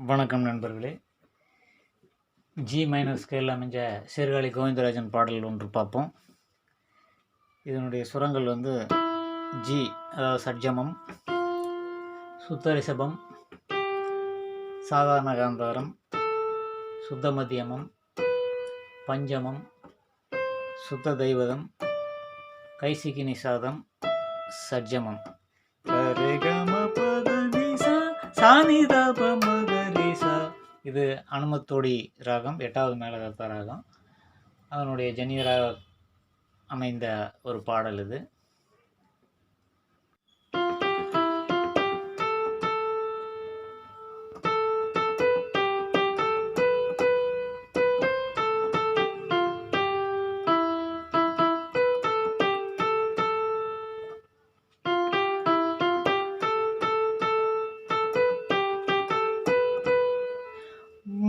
வணக்கம் நண்பர்களே. G minor ஸ்கேலில் அமைஞ்ச சீர்காழி கோவிந்தராஜன் பாடல் ஒன்று பார்ப்போம். இதனுடைய சுரங்கள் ஜி, அதாவது சட்ஜமம், சுத்தரிசபம், சாதாரண காந்தாரம், சுத்த மத்தியமம், பஞ்சமம், சுத்த தெய்வதம், கைசிகி நிசாதம், சட்ஜமம். இது அனுமத்தோடி ராகம், 8வது மேலகர்த்தா ராகம். அதனுடைய ஜன்னியராக அமைந்த ஒரு பாடல் இது.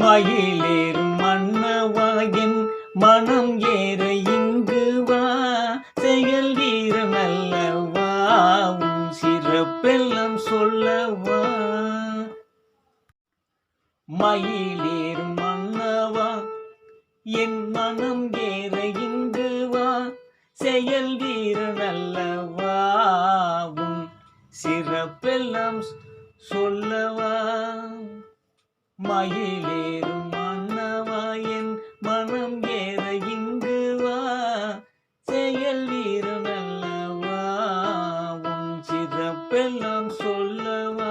மயிலேறும் மன்னவா என் மனம் ஏற இங்கு வா, செயல் வீர நல்லவா உன் சிறப்பெல்லாம் சொல்லவா. மயிலேறும் மன்னவா என் மனம் ஏற இங்கு வா, செயல் வீர நல்லவா உன் சிறப்பெல்லாம் சொல்லவா. மயிலேறும் மன்னவா என் மனம் ஏற இங்கு வா, செயல் வீர நல்லவா உன் சிறப்பெல்லாம் சொல்லவா.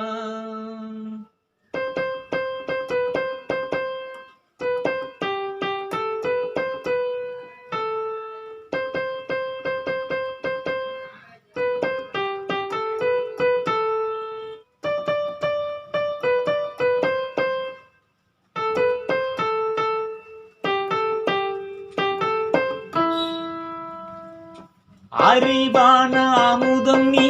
அறிவான அமுதம் நீ,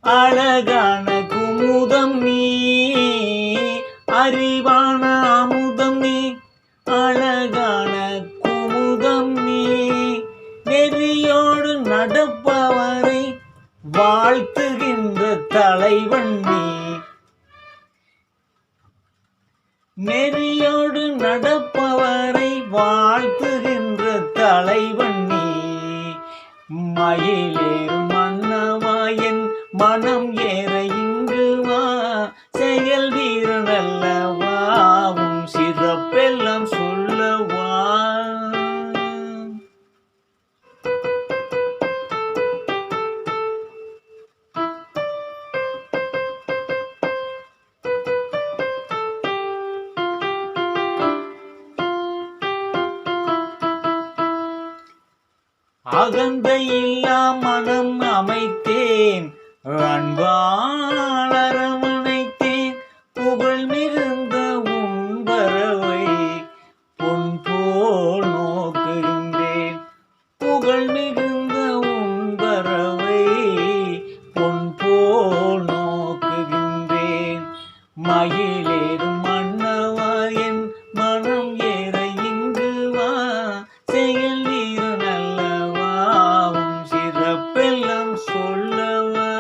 அழகான குமுதம் நீ. அறிவான அமுதம் நீ, அழகான குமுதம் நீ. நெறியோடு நடப்பவரை வாழ்த்துகின்ற தலைவன் நீ. நெறியோடு நடப்பவரை வாழ்த்துகின்ற தலைவன் நீ. மயிலேறும் மன்னவா என் மனம் ஏற இங்கு வா, செயல் வீர நல்லவா உன் சிறப்பெல்லாம் சொல்லவா. அகந்தை இல்லா மனம் அமைத்தேன், அன்பால் அரவணைத்தேன். புகழ் மிகுந்த உன் வரவை பொன் போல் நோக்குகின்றேன். புகழ் மிகுந்த உன் வரவை பொன் போல் நோக்குகின்றேன். மயிலேறும் மன்னவா என் மனம் ஏற இங்கு வா, செயல் வீர நல்லவா உன் சிறப்பெல்லாம் சொல்லவா.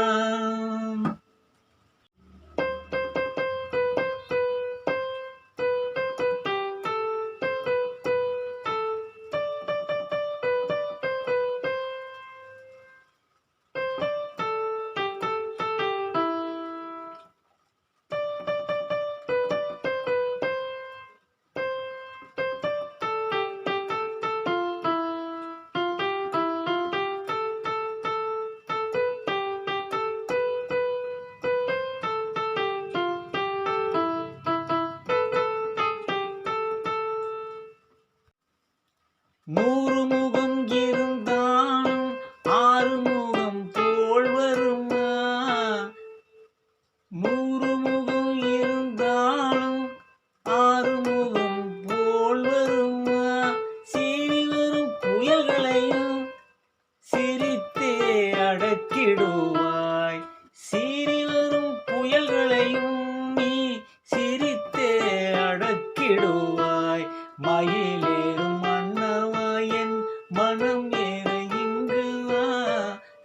நூறு முகம் இருந்தாலும் ஆறு முகம் போல் வருமா. நூறு முகம் இருந்தாலும் ஆறு முகம் போல் வருமா. சீறி வரும் புயல்களையும் சிரித்தே அடக்கிடுவாய். சீறி வரும் புயல்களையும் நீ சிரித்தே அடக்கிடுவாய். மயிலேறும் மன்னவா என் மனம் ஏற இங்கு வா,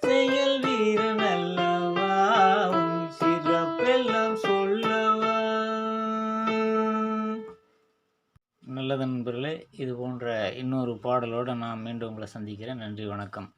செயல் வீர நல்லவா உன் சிறப்பெல்லாம் சொல்லவா. நல்லது நண்பர்களே. இது போன்ற இன்னொரு பாடலோடு நான் மீண்டும் உங்களை சந்திக்கிறேன். நன்றி, வணக்கம்.